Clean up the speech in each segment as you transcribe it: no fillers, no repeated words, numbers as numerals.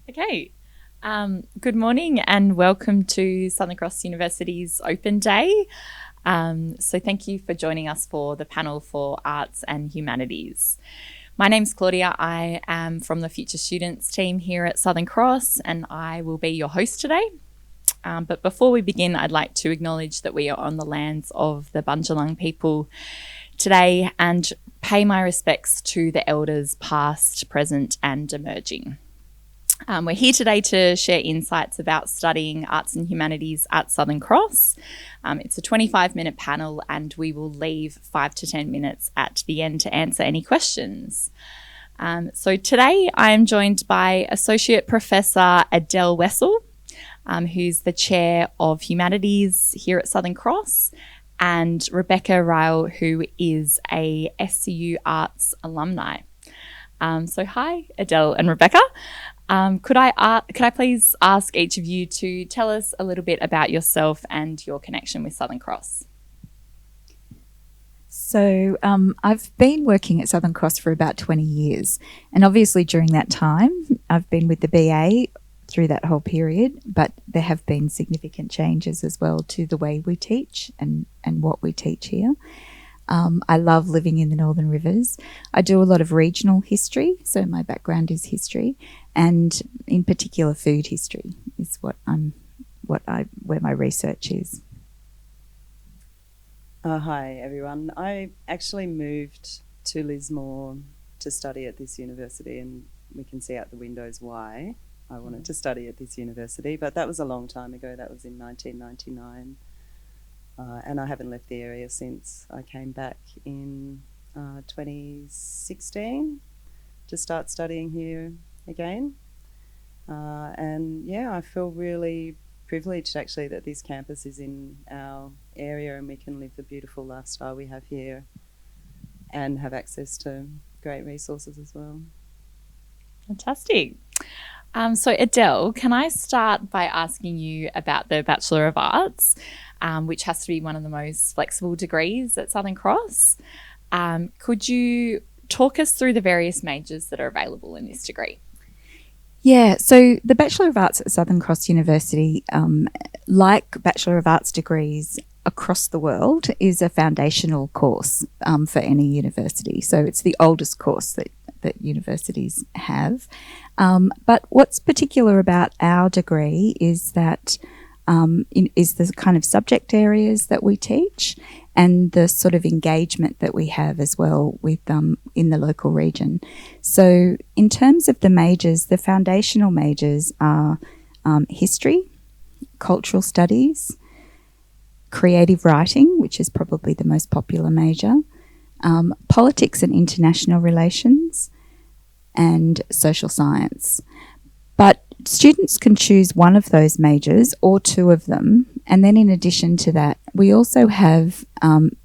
Okay. Good morning and welcome to Southern Cross University's Open Day. So thank you for joining us for the panel for Arts and Humanities. My name's Claudia. I am from the Future Students team here at Southern Cross and I will be your host today. But before we begin, I'd like to acknowledge that we are on the lands of the Bundjalung people today and pay my respects to the elders past, present and emerging. We're here today to share insights about studying arts and humanities at Southern Cross. It's a 25-minute panel and we will leave 5 to 10 minutes at the end to answer any questions. So today I am joined by Associate Professor Adele Wessel, who's the Chair of Humanities here at Southern Cross, and Rebecca Ryle, who is a SCU Arts alumni. So hi, Adele and Rebecca. Could I please ask each of you to tell us a little bit about yourself and your connection with Southern Cross? So I've been working at Southern Cross for about 20 years, and obviously during that time I've been with the BA through that whole period, but there have been significant changes as well to the way we teach and what we teach here. I love living in the Northern Rivers. I do a lot of regional history, so my background is history, and in particular food history is where my research is. Hi everyone. I actually moved to Lismore to study at this university, and we can see out the windows why I wanted to study at this university, but that was a long time ago. That was in 1999. And I haven't left the area since. I came back in 2016 to start studying here again. And yeah, I feel really privileged actually that this campus is in our area and we can live the beautiful lifestyle we have here and have access to great resources as well. Fantastic. So Adele, can I start by asking you about the Bachelor of Arts, which has to be one of the most flexible degrees at Southern Cross? Could you talk us through the various majors that are available in this degree? Yeah, so the Bachelor of Arts at Southern Cross University, like Bachelor of Arts degrees across the world, is a foundational course for any university. So it's the oldest course that universities have. But what's particular about our degree is that is the kind of subject areas that we teach and the sort of engagement that we have as well with in the local region. So in terms of the majors, the foundational majors are history, cultural studies, creative writing, which is probably the most popular major, politics and international relations, and social science. But students can choose one of those majors or two of them. And then in addition to that, we also have,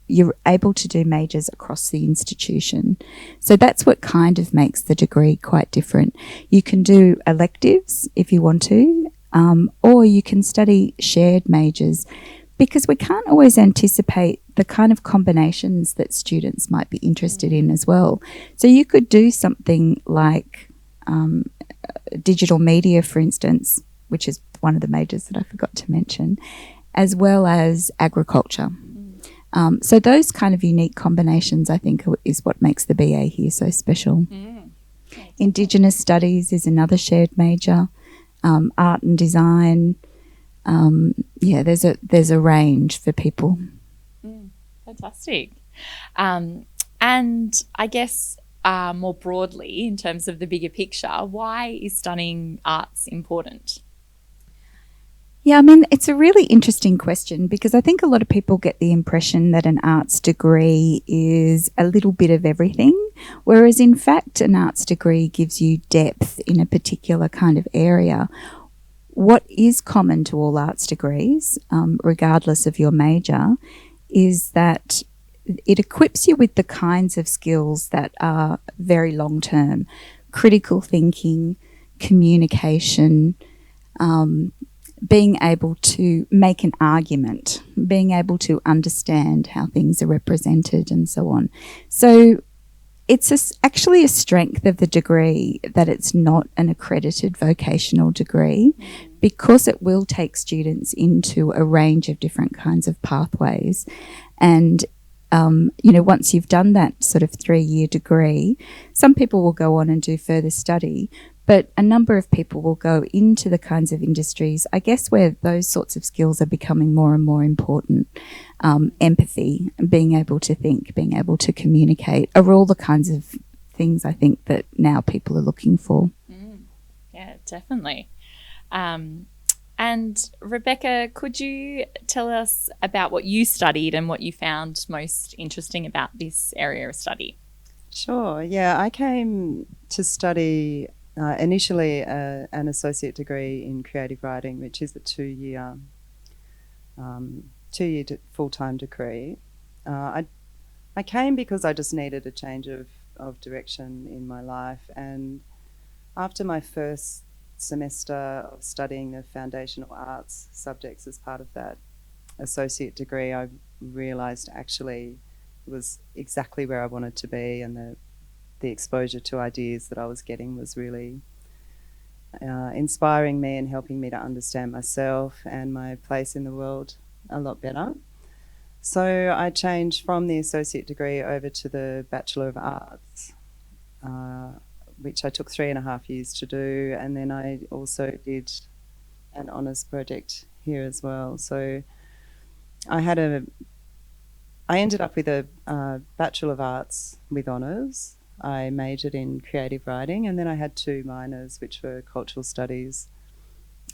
you're able to do majors across the institution. So that's what kind of makes the degree quite different. You can do electives if you want to, or you can study shared majors, because we can't always anticipate the kind of combinations that students might be interested in as well. So you could do something like digital media, for instance, which is one of the majors that I forgot to mention, as well as agriculture. So those kind of unique combinations, I think, is what makes the BA here so special. Indigenous studies is another shared major, art and design. Yeah, there's a range for people. Fantastic. And I guess more broadly, in terms of the bigger picture, why is studying arts important? Yeah, I mean, it's a really interesting question because I think a lot of people get the impression that an arts degree is a little bit of everything, whereas in fact an arts degree gives you depth in a particular kind of area. What is common to all arts degrees, regardless of your major, is that it equips you with the kinds of skills that are very long-term: critical thinking, communication, being able to make an argument, being able to understand how things are represented and so on. So actually a strength of the degree that it's not an accredited vocational degree, because it will take students into a range of different kinds of pathways. And, once you've done that sort of 3-year degree, some people will go on and do further study, but a number of people will go into the kinds of industries, I guess, where those sorts of skills are becoming more and more important. Empathy, being able to think, being able to communicate are all the kinds of things I think that now people are looking for. Yeah, definitely. And Rebecca, could you tell us about what you studied and what you found most interesting about this area of study? Sure. Yeah, I came to study initially an associate degree in creative writing, which is a 2-year full-time degree. I came because I just needed a change of direction in my life, and after my first semester of studying the foundational arts subjects as part of that associate degree, I realised actually it was exactly where I wanted to be, and the exposure to ideas that I was getting was really inspiring me and helping me to understand myself and my place in the world a lot better. So I changed from the associate degree over to the Bachelor of Arts, which I took 3.5 years to do, and then I also did an honours project here as well. So I ended up with a Bachelor of Arts with honours. I majored in creative writing, and then I had 2 minors, which were cultural studies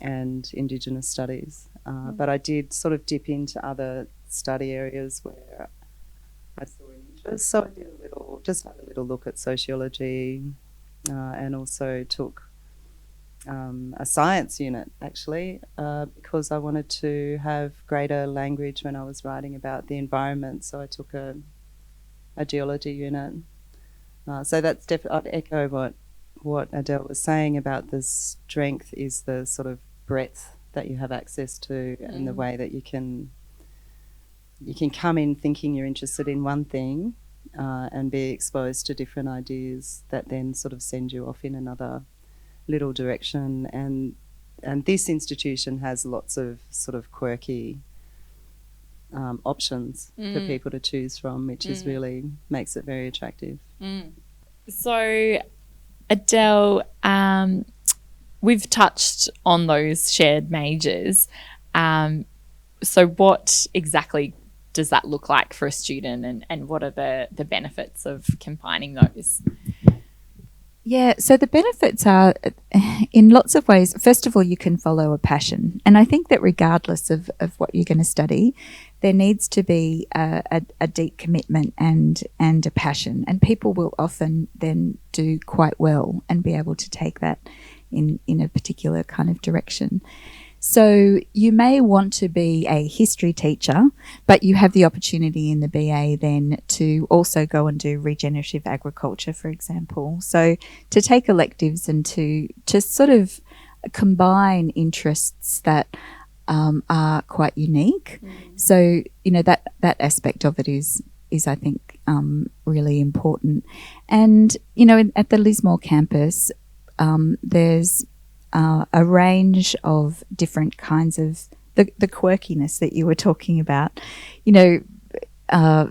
and Indigenous studies. But I did sort of dip into other study areas where I saw an interest. So I did had a little look at sociology, and also took a science unit, actually, because I wanted to have greater language when I was writing about the environment. So I took a geology unit. So that's definitely, I'd echo what Adele was saying about the strength is the sort of breadth that you have access to, and the way that you can come in thinking you're interested in one thing, and be exposed to different ideas that then sort of send you off in another little direction. And this institution has lots of sort of quirky options for people to choose from, which is really makes it very attractive. So, Adele, we've touched on those shared majors. So what exactly does that look like for a student, and what are the benefits of combining those? Yeah, so the benefits are in lots of ways. First of all, you can follow a passion. And I think that regardless of what you're going to study, there needs to be a deep commitment and a passion. And people will often then do quite well and be able to take that in a particular kind of direction. So you may want to be a history teacher, but you have the opportunity in the BA then to also go and do regenerative agriculture, for example. So to take electives and to sort of combine interests that are quite unique. So, that aspect of it is I think really important. And, at the Lismore campus, there's a range of different kinds of the quirkiness that you were talking about.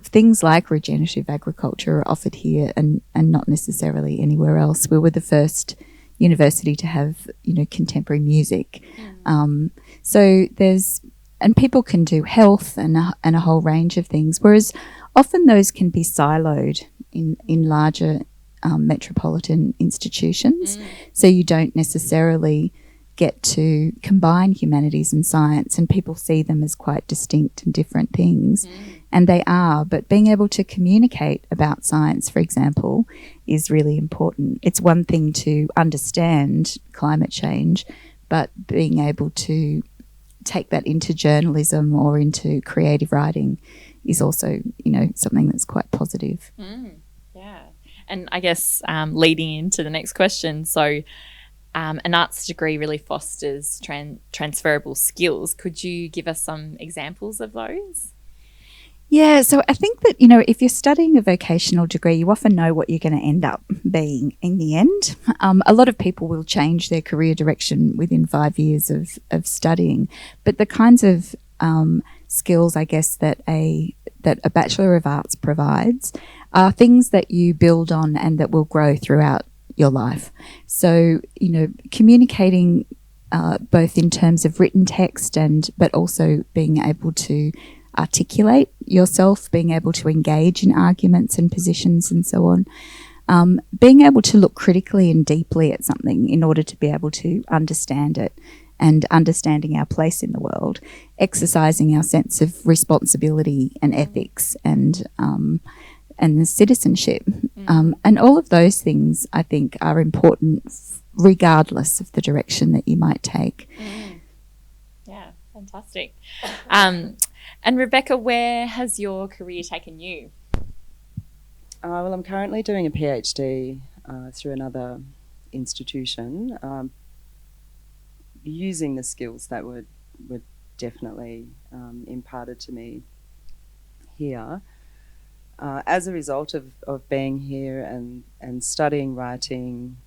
Things like regenerative agriculture are offered here and not necessarily anywhere else. We were the first university to have, contemporary music. So and people can do health and a whole range of things, whereas often those can be siloed in larger metropolitan institutions. So you don't necessarily get to combine humanities and science, and people see them as quite distinct and different things. And they are, but being able to communicate about science, for example, is really important. It's one thing to understand climate change, but being able to take that into journalism or into creative writing is also, something that's quite positive. Yeah. And I guess leading into the next question, so an arts degree really fosters transferable skills. Could you give us some examples of those? Yeah, so I think that, if you're studying a vocational degree, you often know what you're going to end up being in the end. A lot of people will change their career direction within 5 years of studying, but the kinds of skills, I guess, that a Bachelor of Arts provides are things that you build on and that will grow throughout your life. So, communicating both in terms of written text but also being able to articulate yourself, being able to engage in arguments and positions and so on. Being able to look critically and deeply at something in order to be able to understand it and understanding our place in the world, exercising our sense of responsibility and ethics and the citizenship. And all of those things, I think, are important regardless of the direction that you might take. Yeah, fantastic. And Rebecca, where has your career taken you? Well, I'm currently doing a PhD through another institution, using the skills that were definitely imparted to me here. As a result of being here and studying writing,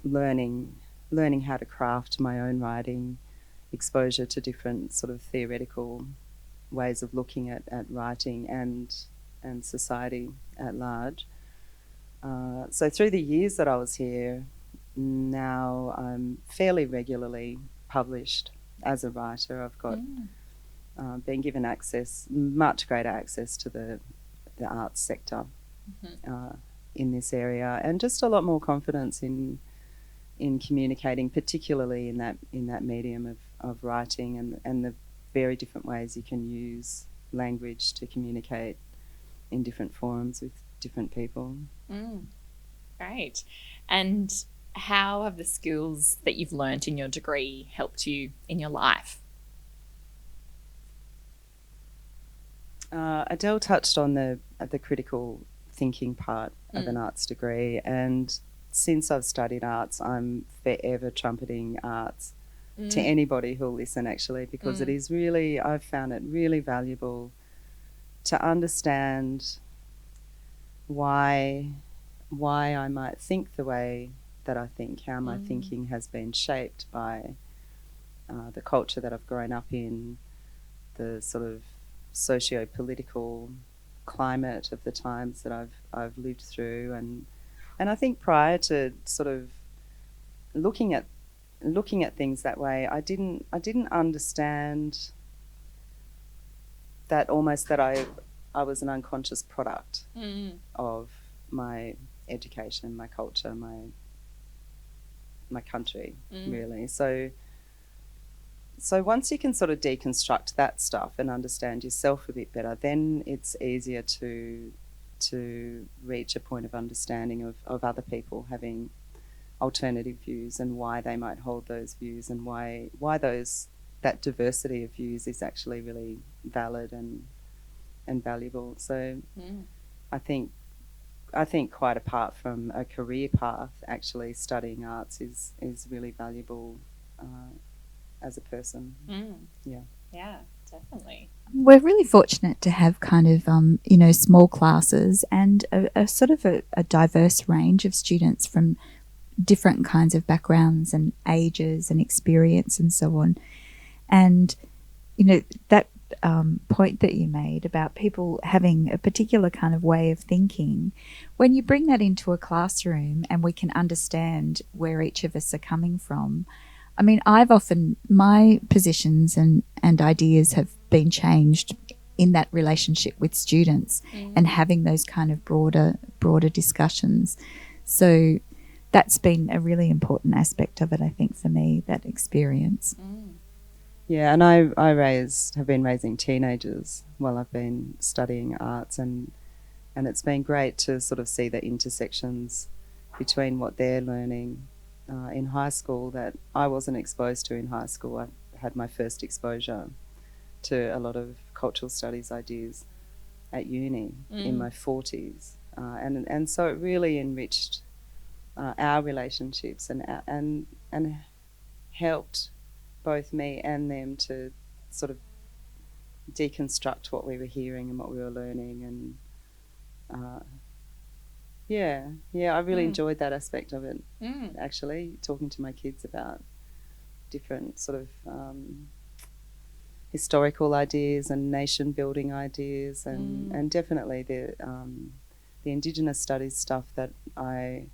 learning how to craft my own writing, exposure to different sort of theoretical ways of looking at writing and society at large. So through the years that I was here, now I'm fairly regularly published as a writer. I've got been given much greater access to the arts sector in this area, and just a lot more confidence in communicating, particularly in that medium of writing and the very different ways you can use language to communicate in different forums with different people. Great. And how have the skills that you've learnt in your degree helped you in your life? Adele touched on the critical thinking part of an arts degree, and since I've studied arts, I'm forever trumpeting arts to anybody who'll listen, actually, because it is really, I've found it really valuable to understand why I might think the way that I think, how my thinking has been shaped by the culture that I've grown up in, the sort of socio-political climate of the times that I've lived through, and I think prior to sort of looking at things that way, I didn't understand that almost that I was an unconscious product of my education, my culture, my country, really. So once you can sort of deconstruct that stuff and understand yourself a bit better, then it's easier to reach a point of understanding of other people having alternative views and why they might hold those views, and why that diversity of views is actually really valid and valuable. So I think quite apart from a career path, actually studying arts is really valuable as a person. Yeah, definitely. We're really fortunate to have kind of, small classes and a sort of a diverse range of students from different kinds of backgrounds and ages and experience and so on. And, that point that you made about people having a particular kind of way of thinking, when you bring that into a classroom and we can understand where each of us are coming from, I mean, my positions and ideas have been changed in that relationship with students and having those kind of broader discussions. So that's been a really important aspect of it, I think, for me, that experience. Yeah, and I have been raising teenagers while I've been studying arts, and it's been great to sort of see the intersections between what they're learning in high school that I wasn't exposed to in high school. I had my first exposure to a lot of cultural studies ideas at uni in my 40s, and so it really enriched our relationships and helped both me and them to sort of deconstruct what we were hearing and what we were learning. And I really enjoyed that aspect of it, actually, talking to my kids about different sort of historical ideas and nation building ideas, and definitely the Indigenous studies stuff that I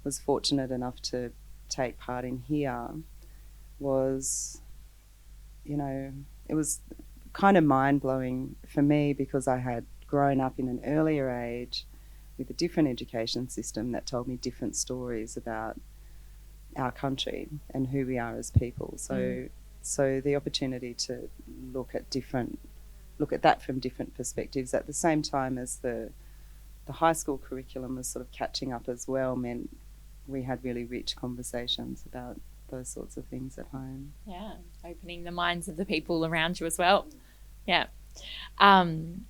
was fortunate enough to take part in here was, it was kind of mind-blowing for me, because I had grown up in an earlier age with a different education system that told me different stories about our country and who we are as people. So the opportunity to look at that from different perspectives at the same time as the high school curriculum was sort of catching up as well, meant we had really rich conversations about those sorts of things at home. Yeah, opening the minds of the people around you as well. Yeah. And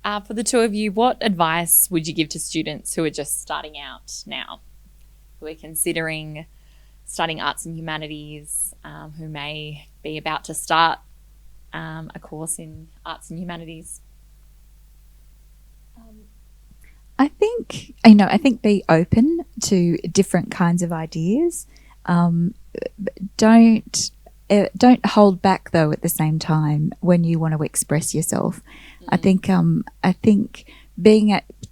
for the two of you, what advice would you give to students who are just starting out now, who are considering studying arts and humanities, who may be about to start a course in arts and humanities? I think be open to different kinds of ideas. Don't hold back though at the same time when you want to express yourself. I think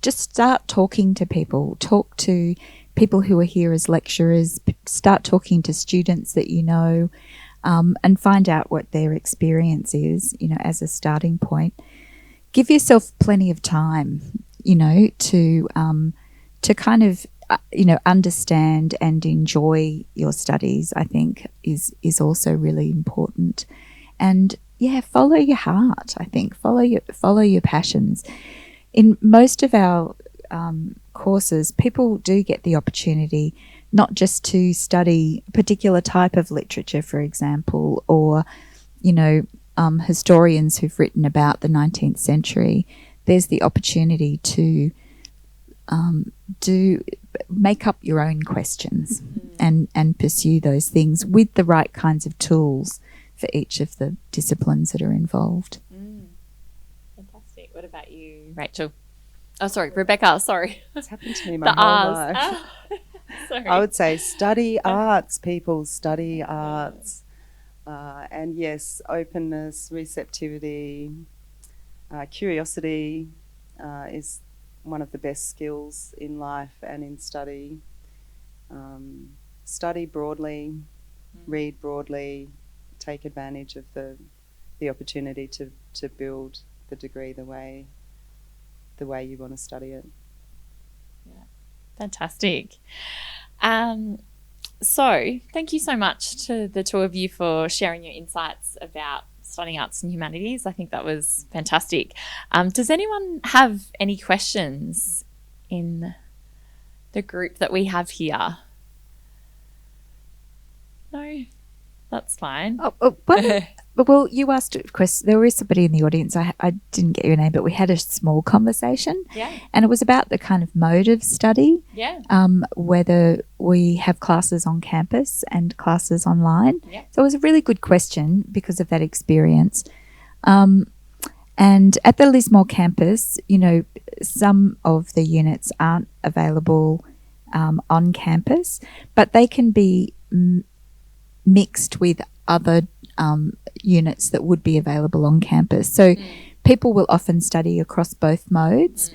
just start talking to people. Talk to people who are here as lecturers. Start talking to students that you know, and find out what their experience is. As a starting point. Give yourself plenty of time. To kind of understand and enjoy your studies, I think is also really important. And follow your heart. I think follow your passions. In most of our courses, people do get the opportunity not just to study a particular type of literature, for example, or historians who've written about the 19th century. There's the opportunity to make up your own questions and pursue those things with the right kinds of tools for each of the disciplines that are involved. Fantastic. What about you, Rachel? Oh, sorry, Rebecca. Sorry. It's happened to me my whole life. Sorry. I would say study arts, people. Study arts. And yes, openness, receptivity, curiosity is one of the best skills in life and in study. Study broadly, read broadly, take advantage of the opportunity to build the degree the way you want to study it. Yeah, fantastic. So thank you so much to the two of you for sharing your insights about studying arts and humanities. I think that was fantastic. Does anyone have any questions in the group that we have here? No, that's fine. Well, you asked a question. There was somebody in the audience. I didn't get your name, but we had a small conversation. Yeah. And it was about the kind of mode of study. Yeah. Whether we have classes on campus and classes online. Yeah. So it was a really good question because of that experience. And at the Lismore campus, some of the units aren't available on campus, but they can be mixed with other units that would be available on campus. So people will often study across both modes.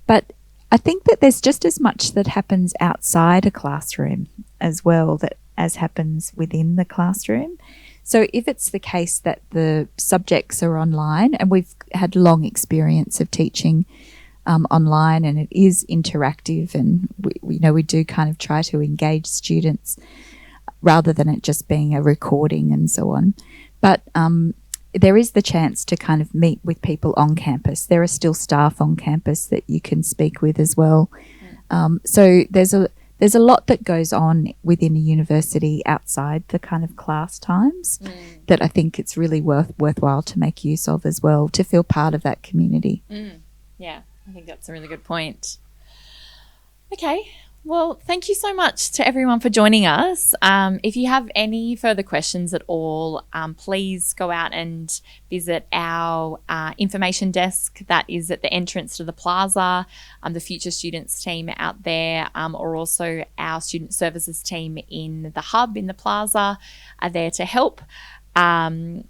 But I think that there's just as much that happens outside a classroom as well as happens within the classroom. So if it's the case that the subjects are online, and we've had long experience of teaching online, and it is interactive, and we do kind of try to engage students rather than it just being a recording and so on. But there is the chance to kind of meet with people on campus. There are still staff on campus that you can speak with as well. So there's a lot that goes on within a university outside the kind of class times that I think it's really worthwhile to make use of as well, to feel part of that community. Yeah, I think that's a really good point. Okay, Well, thank you so much to everyone for joining us. If you have any further questions at all, please go out and visit our information desk that is at the entrance to the plaza. The Future Students team out there, or also our student services team in the hub in the plaza are there to help, and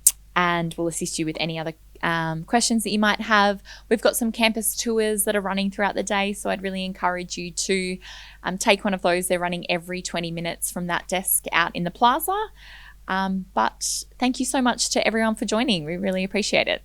will assist you with any other questions that you might have. We've got some campus tours that are running throughout the day, so I'd really encourage you to take one of those. They're running every 20 minutes from that desk out in the plaza. But thank you so much to everyone for joining. We really appreciate it.